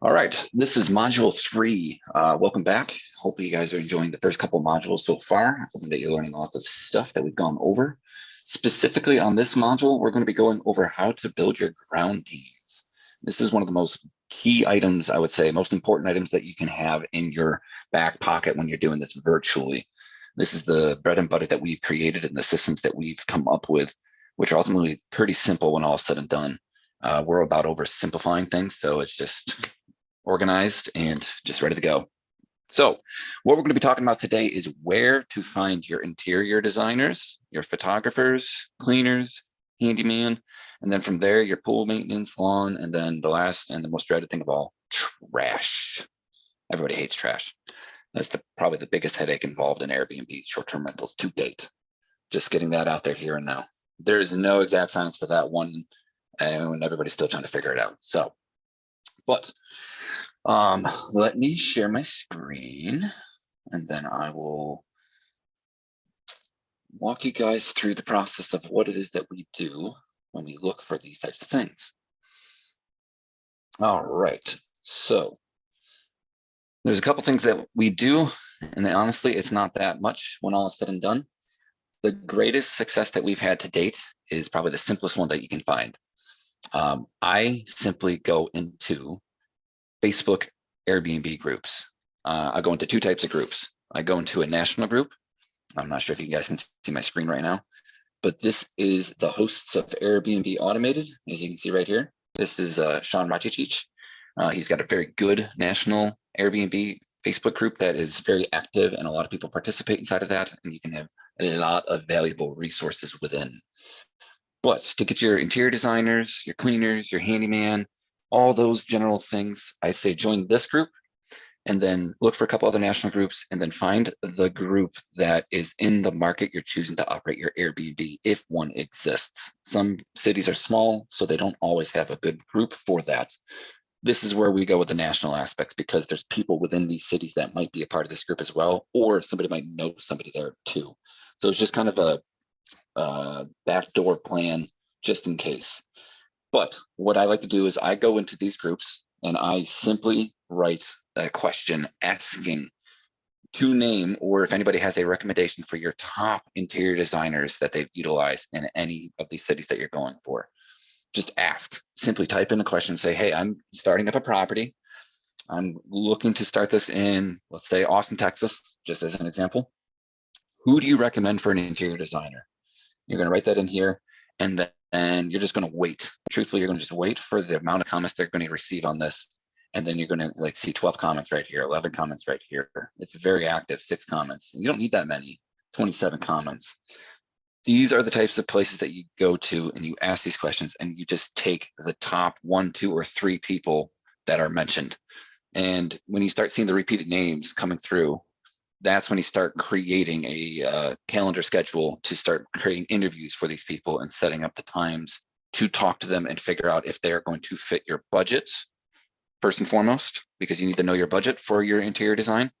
All right, this is module 3. Welcome back. Hope you guys are enjoying the first couple modules so far. Hoping that you're learning lots of stuff that we've gone over. Specifically on this module, we're going to be going over how to build your ground teams. This is one of the most key items, I would say, most important items that you can have in your back pocket when you're doing this virtually. This is the bread and butter that we've created and the systems that we've come up with, which are ultimately pretty simple when all is said and done. We're about oversimplifying things, so it's just organized and just ready to go. So what we're going to be talking about today is where to find your interior designers, your photographers, cleaners, handyman, and then from there, your pool maintenance, lawn, and then the last and the most dreaded thing of all, trash. Everybody hates trash. That's probably the biggest headache involved in Airbnb short-term rentals to date. Just getting that out there here and now. There is no exact science for that one, and everybody's still trying to figure it out. So, but let me share my screen and then I will walk you guys through the process of what it is that we do when we look for these types of things. All right, so there's a couple things that we do, and then honestly, it's not that much when all is said and done. The greatest success that we've had to date is probably the simplest one that you can find. I simply go into Facebook Airbnb groups. I go into two types of groups. I go into a national group. I'm not sure if you guys can see my screen right now, but this is the hosts of Airbnb Automated, as you can see right here. This is Sean Racic. He's got a very good national Airbnb Facebook group that is very active, and a lot of people participate inside of that, and you can have a lot of valuable resources within. But to get your interior designers, your cleaners, your handyman, all those general things, I say join this group and then look for a couple other national groups and then find the group that is in the market you're choosing to operate your Airbnb if one exists. Some cities are small, so they don't always have a good group for that. This is where we go with the national aspects because there's people within these cities that might be a part of this group as well, or somebody might know somebody there too. So it's just kind of a backdoor plan just in case. But what I like to do is I go into these groups and I simply write a question asking to name, or if anybody has a recommendation for your top interior designers that they've utilized in any of these cities that you're going for. Just ask, simply type in a question, say, hey, I'm starting up a property. I'm looking to start this in, let's say, Austin, Texas, just as an example. Who do you recommend for an interior designer? You're going to write that in here, and then you're just going to wait. Truthfully, you're going to just wait for the amount of comments they're going to receive on this. And then you're going to see 12 comments right here, 11 comments right here. It's very active, 6 comments. You don't need that many, 27 comments. These are the types of places that you go to and you ask these questions and you just take the top 1, 2, or 3 people that are mentioned. And when you start seeing the repeated names coming through, that's when you start creating a calendar schedule to start creating interviews for these people and setting up the times to talk to them and figure out if they are going to fit your budget, first and foremost, because you need to know your budget for your interior design,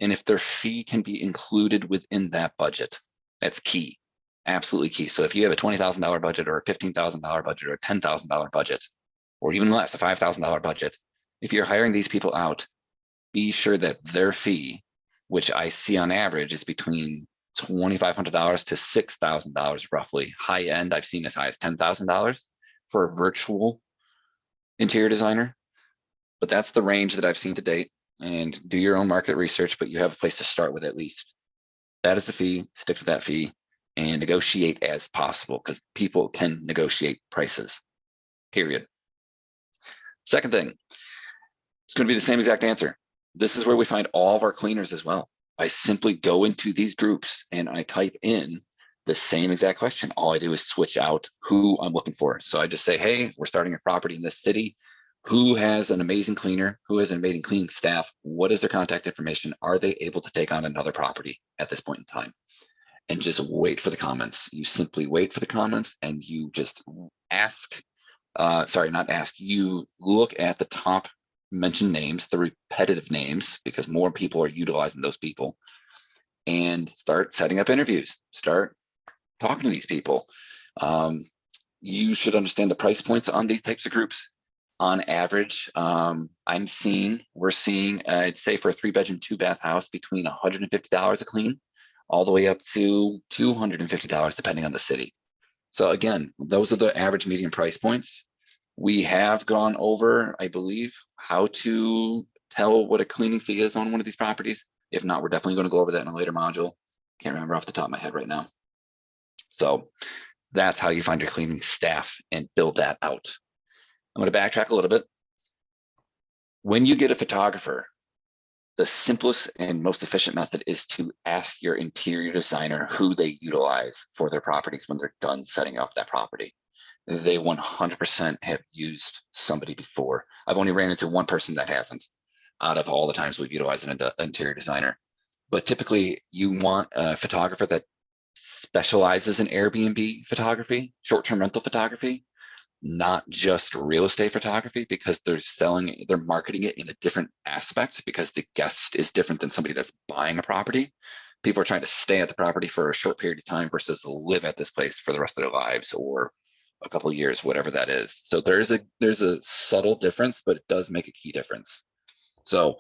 and if their fee can be included within that budget. That's key, absolutely key. So if you have a $20,000 budget or a $15,000 budget or a $10,000 budget, or even less, a $5,000 budget, if you're hiring these people out, be sure that their fee, which I see on average is between $2,500 to $6,000 roughly. High end, I've seen as high as $10,000 for a virtual interior designer. But that's the range that I've seen to date. And do your own market research, but you have a place to start with at least. That is the fee, stick to that fee, and negotiate as possible because people can negotiate prices, period. Second thing, it's going to be the same exact answer. This is where we find all of our cleaners as well. I simply go into these groups and I type in the same exact question. All I do is switch out who I'm looking for. So I just say, hey, we're starting a property in this city. Who has an amazing cleaner? Who has an amazing cleaning staff? What is their contact information? Are they able to take on another property at this point in time? And just wait for the comments. You simply wait for the comments and you just ask, you look at the top mentioned names, the repetitive names, because more people are utilizing those people, and start setting up interviews, start talking to these people. You should understand the price points on these types of groups. On average, we're seeing, I'd say for a 3-bedroom, 2-bath house between $150 a clean, all the way up to $250, depending on the city. So again, those are the average median price points. We have gone over, I believe, how to tell what a cleaning fee is on one of these properties. If not, we're definitely going to go over that in a later module. Can't remember off the top of my head right now. So that's how you find your cleaning staff and build that out. I'm going to backtrack a little bit. When you get a photographer, the simplest and most efficient method is to ask your interior designer who they utilize for their properties when they're done setting up that property. They 100% have used somebody before. I've only ran into one person that hasn't out of all the times we've utilized an interior designer. But typically you want a photographer that specializes in Airbnb photography, short-term rental photography, not just real estate photography, because they're marketing it in a different aspect, because the guest is different than somebody that's buying a property. People are trying to stay at the property for a short period of time versus live at this place for the rest of their lives or a couple of years, whatever that is. So there's a subtle difference, but it does make a key difference. So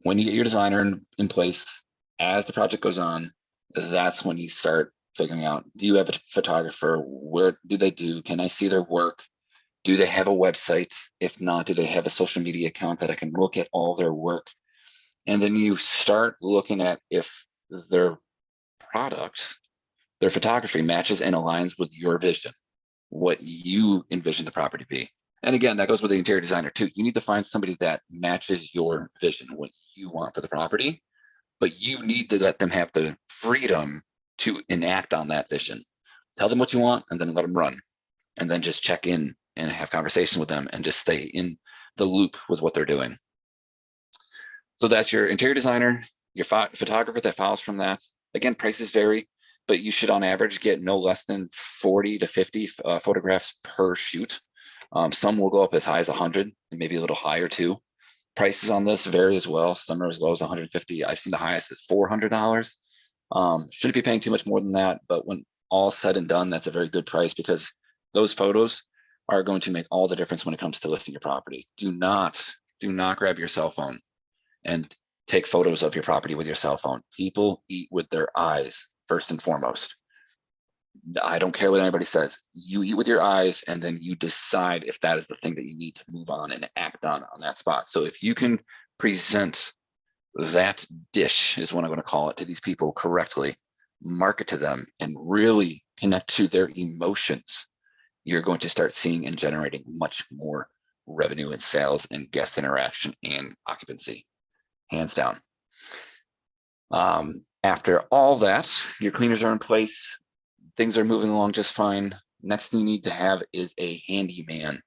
when you get your designer in place, as the project goes on, that's when you start figuring out, do you have a photographer? Where do they do? Can I see their work? Do they have a website? If not, do they have a social media account that I can look at all their work? And then you start looking at if their product, their photography matches and aligns with your vision, what you envision the property to be. And again, that goes with the interior designer too. You need to find somebody that matches your vision, what you want for the property, but you need to let them have the freedom to enact on that vision. Tell them what you want and then let them run. And then just check in and have conversation with them and just stay in the loop with what they're doing. So that's your interior designer, your photographer that follows from that. Again, prices vary, but you should on average get no less than 40 to 50 photographs per shoot. Some will go up as high as 100 and maybe a little higher too. Prices on this vary as well. Some are as low as 150. I've seen the highest is $400. Shouldn't be paying too much more than that, but when all said and done, that's a very good price because those photos are going to make all the difference when it comes to listing your property. Do not grab your cell phone and take photos of your property with your cell phone. People eat with their eyes first and foremost. I don't care what anybody says. You eat with your eyes and then you decide if that is the thing that you need to move on and act on that spot. So if you can present that dish, is what I'm going to call it, to these people correctly, market to them and really connect to their emotions, you're going to start seeing and generating much more revenue and sales and guest interaction and occupancy, hands down. After all that, your cleaners are in place, things are moving along just fine. Next thing you need to have is a handyman.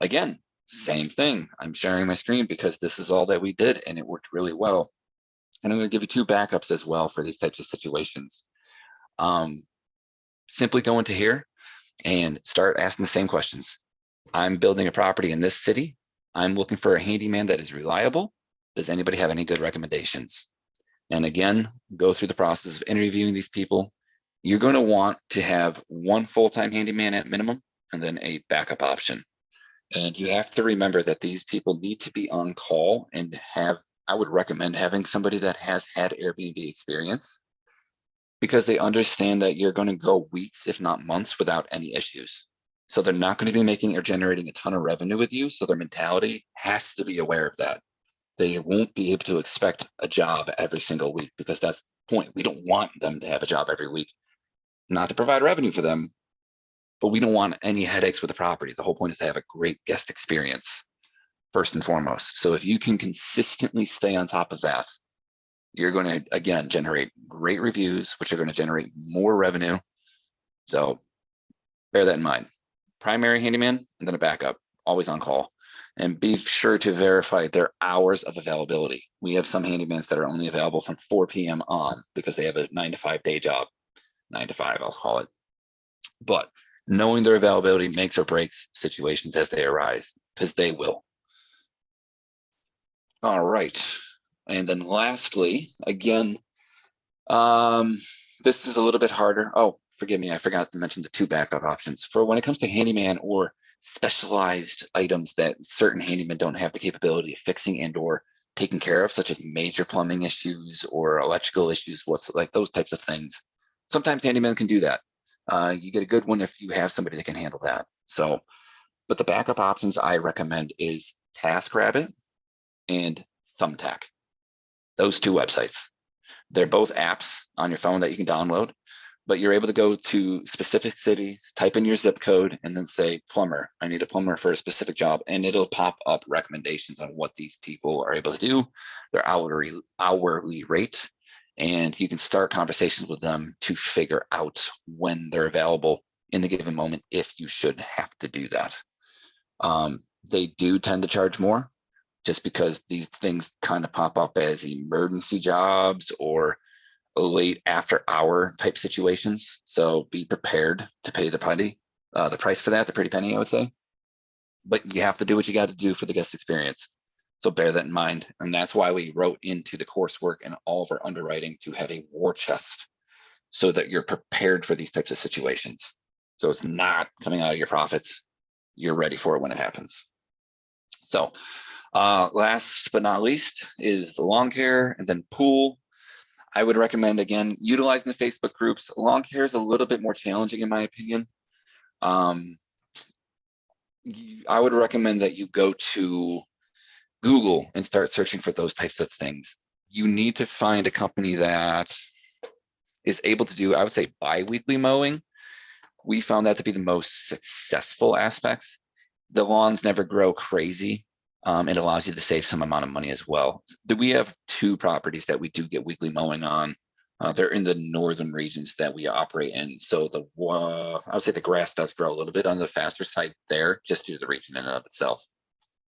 Again, same thing. I'm sharing my screen because this is all that we did and it worked really well. And I'm going to give you 2 backups as well for these types of situations. Simply go into here and start asking the same questions. I'm building a property in this city. I'm looking for a handyman that is reliable. Does anybody have any good recommendations? And again, go through the process of interviewing these people. You're going to want to have 1 full-time handyman at minimum and then a backup option. And you have to remember that these people need to be on call and I would recommend having somebody that has had Airbnb experience, because they understand that you're going to go weeks, if not months, without any issues. So they're not going to be making or generating a ton of revenue with you. So their mentality has to be aware of that. They won't be able to expect a job every single week, because that's the point. We don't want them to have a job every week, not to provide revenue for them, but we don't want any headaches with the property. The whole point is to have a great guest experience first and foremost. So if you can consistently stay on top of that, you're going to, again, generate great reviews, which are going to generate more revenue. So bear that in mind. Primary handyman and then a backup, always on call. And be sure to verify their hours of availability. We have some handymans that are only available from 4 p.m. on because they have a 9-to-5 day job. 9 to 5, I'll call it. But knowing their availability makes or breaks situations as they arise, because they will. All right. And then lastly, again, this is a little bit harder. Oh, forgive me, I forgot to mention the 2 backup options. For when it comes to handyman or specialized items that certain handymen don't have the capability of fixing and or taking care of, such as major plumbing issues or electrical issues, what's like those types of things. Sometimes handymen can do that. You get a good one if you have somebody that can handle that. So, but the backup options I recommend is TaskRabbit and Thumbtack. Those two websites. They're both apps on your phone that you can download, but you're able to go to specific cities, type in your zip code, and then say plumber. I need a plumber for a specific job, and it'll pop up recommendations on what these people are able to do, their hourly rate, and you can start conversations with them to figure out when they're available in a given moment if you should have to do that. They do tend to charge more just because these things kind of pop up as emergency jobs or late after hour type situations. So be prepared to pay the price for that, the pretty penny, I would say. But you have to do what you got to do for the guest experience. So bear that in mind. And that's why we wrote into the coursework and all of our underwriting to have a war chest so that you're prepared for these types of situations. So it's not coming out of your profits. You're ready for it when it happens. So last but not least is the lawn care and then pool. I would recommend, again, utilizing the Facebook groups. Lawn care is a little bit more challenging in my opinion. I would recommend that you go to Google and start searching for those types of things. You need to find a company that is able to do, I would say, bi-weekly mowing. We found that to be the most successful aspects. The lawns never grow crazy. It allows you to save some amount of money as well. We have 2 properties that we do get weekly mowing on. They're in the northern regions that we operate in. So I would say the grass does grow a little bit on the faster side there, just due to the region in and of itself.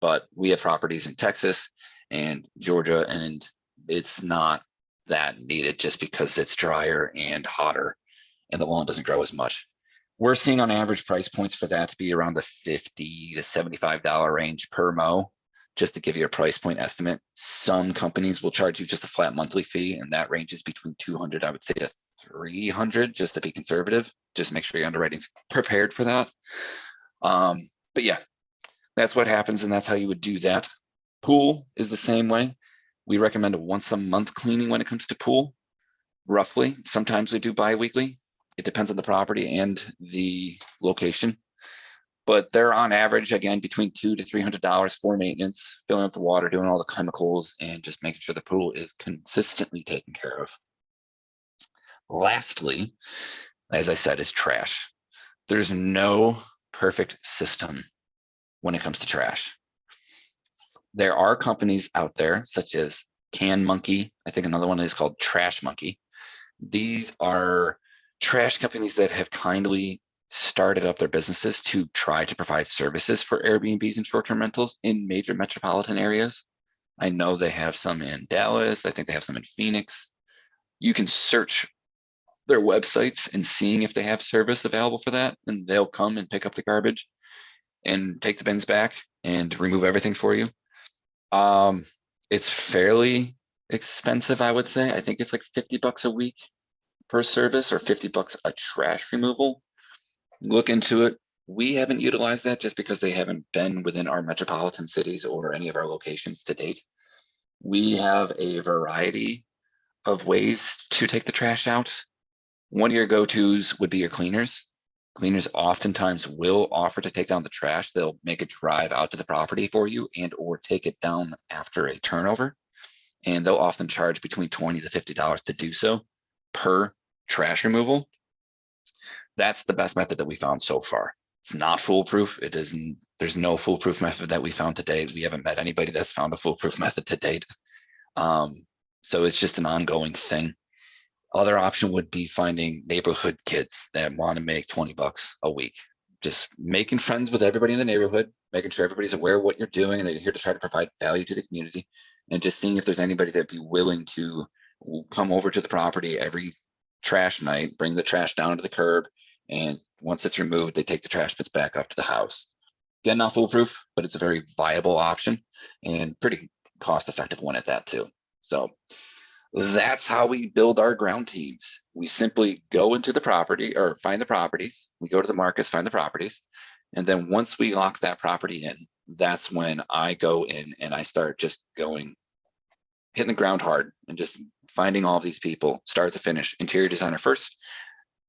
But we have properties in Texas and Georgia, and it's not that needed just because it's drier and hotter and the lawn doesn't grow as much. We're seeing on average price points for that to be around the $50 to $75 range per mow, just to give you a price point estimate. Some companies will charge you just a flat monthly fee, and that ranges between $200, I would say, to $300, just to be conservative. Just make sure your underwriting's prepared for that. But yeah, that's what happens, and that's how you would do that. Pool is the same way. We recommend a once a month cleaning when it comes to pool, roughly. Sometimes we do bi-weekly. It depends on the property and the location. But they're on average, again, between $200 to $300 for maintenance, filling up the water, doing all the chemicals, and just making sure the pool is consistently taken care of. Lastly, as I said, is trash. There's no perfect system when it comes to trash. There are companies out there such as Can Monkey. I think another one is called Trash Monkey. These are trash companies that have kindly started up their businesses to try to provide services for Airbnbs and short-term rentals in major metropolitan areas. I know they have some in Dallas. I think they have some in Phoenix. You can search their websites and seeing if they have service available for that, and they'll come and pick up the garbage and take the bins back and remove everything for you. It's fairly expensive, I would say. I think it's like $50 a week per service or $50 a trash removal. Look into it. We haven't utilized that just because they haven't been within our metropolitan cities or any of our locations to date. We have a variety of ways to take the trash out. One of your go-tos would be your cleaners. Cleaners oftentimes will offer to take down the trash. They'll make a drive out to the property for you and or take it down after a turnover. And they'll often charge between $20 to $50 to do so per trash removal. That's the best method that we found so far. It's not foolproof. It isn't. There's no foolproof method that we found to date. We haven't met anybody that's found a foolproof method to date. So it's just an ongoing thing. Other option would be finding neighborhood kids that want to make $20 a week. Just making friends with everybody in the neighborhood, making sure everybody's aware of what you're doing and that you're here to try to provide value to the community, and just seeing if there's anybody that'd be willing to come over to the property every trash night, bring the trash down to the curb, and once it's removed, they take the trash bins back up to the house. Again, not foolproof, but it's a very viable option and pretty cost-effective one at that too. So that's how we build our ground teams. We simply go into the property or find the properties. We go to the markets, find the properties. And then once we lock that property in, that's when I go in and I start just going, hitting the ground hard and just finding all of these people, start to finish, interior designer first,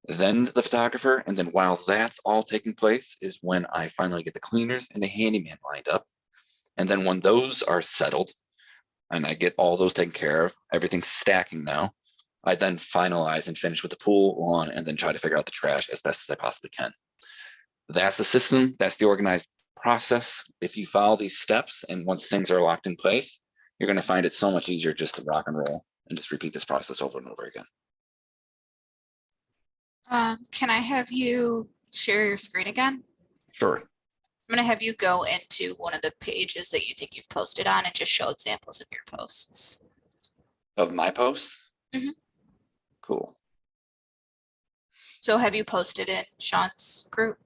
then the photographer. And then while that's all taking place is when I finally get the cleaners and the handyman lined up. And then when those are settled and I get all those taken care of, everything's stacking now, I then finalize and finish with the pool, lawn, and then try to figure out the trash as best as I possibly can. That's the system, that's the organized process. If you follow these steps and once things are locked in place, you're going to find it so much easier just to rock and roll and just repeat this process over and over again. Can I have you share your screen again? Sure. I'm gonna have you go into one of the pages that you think you've posted on and just show examples of your posts. Of my posts? Mhm. Cool. So have you posted in Sean's group?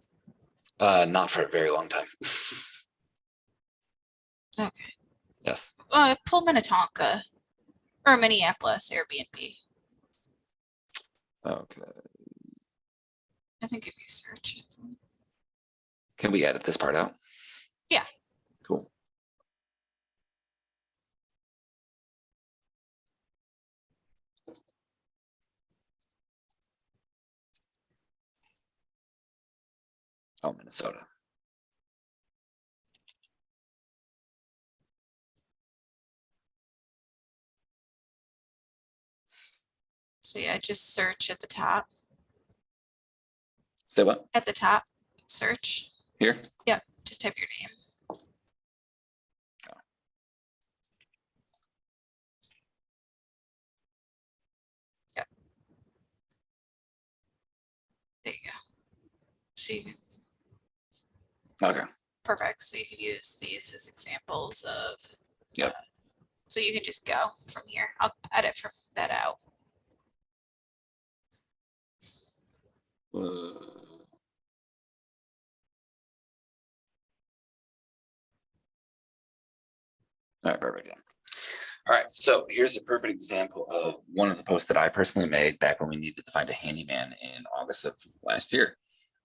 Not for a very long time. Okay. Yes. Pull Minnetonka or Minneapolis Airbnb. Okay. I think if you search. Can we edit this part out? Yeah. Cool. Oh, Minnesota. So yeah, just search at the top. Say what? At the top, search. Here? Yep, just type your name. Yep. There you go. So you can, Okay. perfect. So you can use these as examples of. Yep. So you can just go from here. I'll edit from that out. All right, perfect. All right, so here's a perfect example of one of the posts that I personally made back when we needed to find a handyman in August of last year.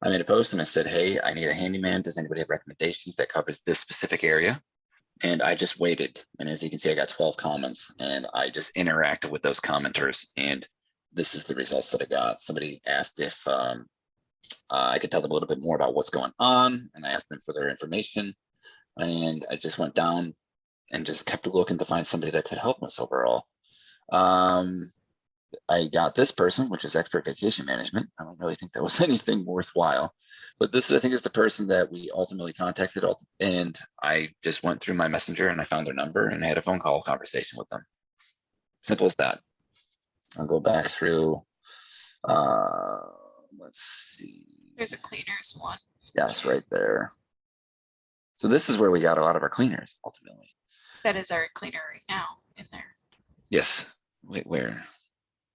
I made a post and I said, hey, I need a handyman. Does anybody have recommendations that covers this specific area? And I just waited. And as you can see, I got 12 comments and I just interacted with those commenters. And this is the results that I got. Somebody asked if I could tell them a little bit more about what's going on. And I asked them for their information. And I just went down and just kept looking to find somebody that could help us overall. I got this person, which is Expert Vacation Management. I don't really think that was anything worthwhile, but this, I think, is the person that we ultimately contacted. And I just went through my messenger and I found their number and I had a phone call conversation with them. Simple as that. I'll go back through. Let's see. There's a cleaners one. Yes, right there. So this is where we got a lot of our cleaners ultimately. That is our cleaner right now in there. Yes. Wait, where?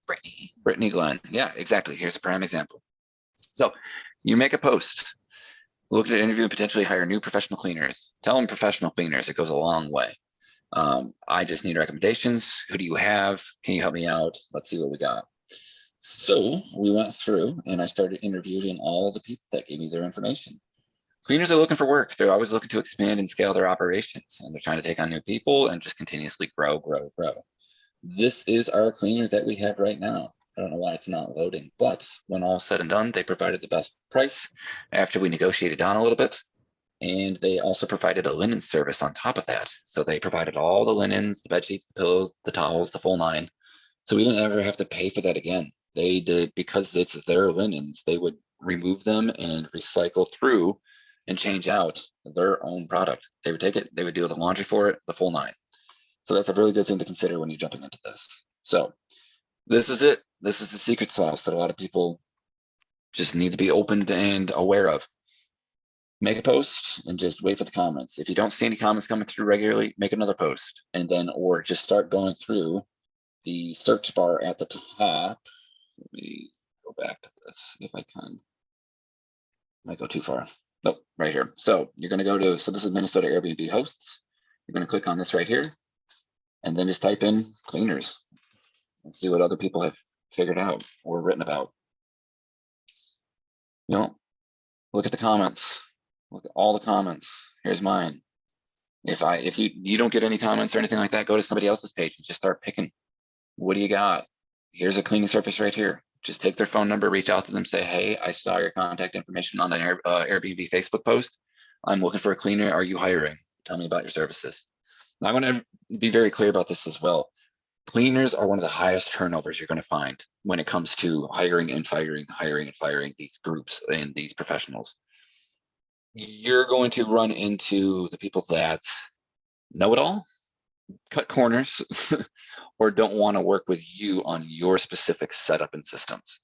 Brittany. Brittany Glenn. Yeah, exactly. Here's a prime example. So you make a post, look at interview and potentially hire new professional cleaners. Tell them professional cleaners. It goes a long way. I just need recommendations. Who do you have? Can you help me out? Let's see what we got. So we went through and I started interviewing all the people that gave me their information. Cleaners are looking for work. They're always looking to expand and scale their operations, and they're trying to take on new people and just continuously grow. This is our cleaner that we have right now. I don't know why it's not loading, but when all said and done, they provided the best price after we negotiated down a little bit. And they also provided a linen service on top of that. So they provided all the linens, the bed sheets, the pillows, the towels, the full nine. So we didn't ever have to pay for that again. They did, because it's their linens, they would remove them and recycle through and change out their own product. They would take it, they would do the laundry for it, the full nine. So that's a really good thing to consider when you're jumping into this. So this is it. This is the secret sauce that a lot of people just need to be open and aware of. Make a post and just wait for the comments. If you don't see any comments coming through regularly, make another post and then, or just start going through the search bar at the top. Let me go back to this if I can. Might go too far. Nope, right here. So you're going to go to, so this is Minnesota Airbnb hosts. You're going to click on this right here and then just type in cleaners and see what other people have figured out or written about. You know, look at the comments. Look at all the comments. Here's mine. If you don't get any comments or anything like that, go to somebody else's page and just start picking. What do you got? Here's a cleaning service right here. Just take their phone number, reach out to them, say, hey, I saw your contact information on an Airbnb Facebook post. I'm looking for a cleaner. Are you hiring? Tell me about your services. And I want to be very clear about this as well. Cleaners are one of the highest turnovers you're going to find when it comes to hiring and firing these groups and these professionals. You're going to run into the people that know it all, cut corners, or don't want to work with you on your specific setup and systems.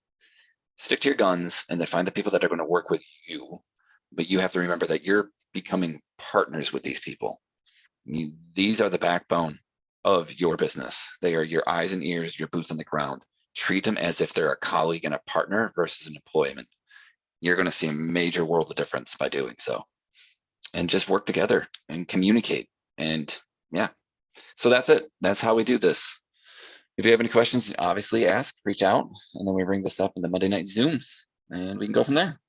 Stick to your guns and then find the people that are going to work with you. But you have to remember that you're becoming partners with these people. These are the backbone of your business. They are your eyes and ears, your boots on the ground. Treat them as if they're a colleague and a partner versus an employment. You're going to see a major world of difference by doing so. And just work together and communicate. And yeah, so that's it. That's how we do this. If you have any questions, obviously ask, reach out, and then we bring this up in the Monday night Zooms and we can go from there.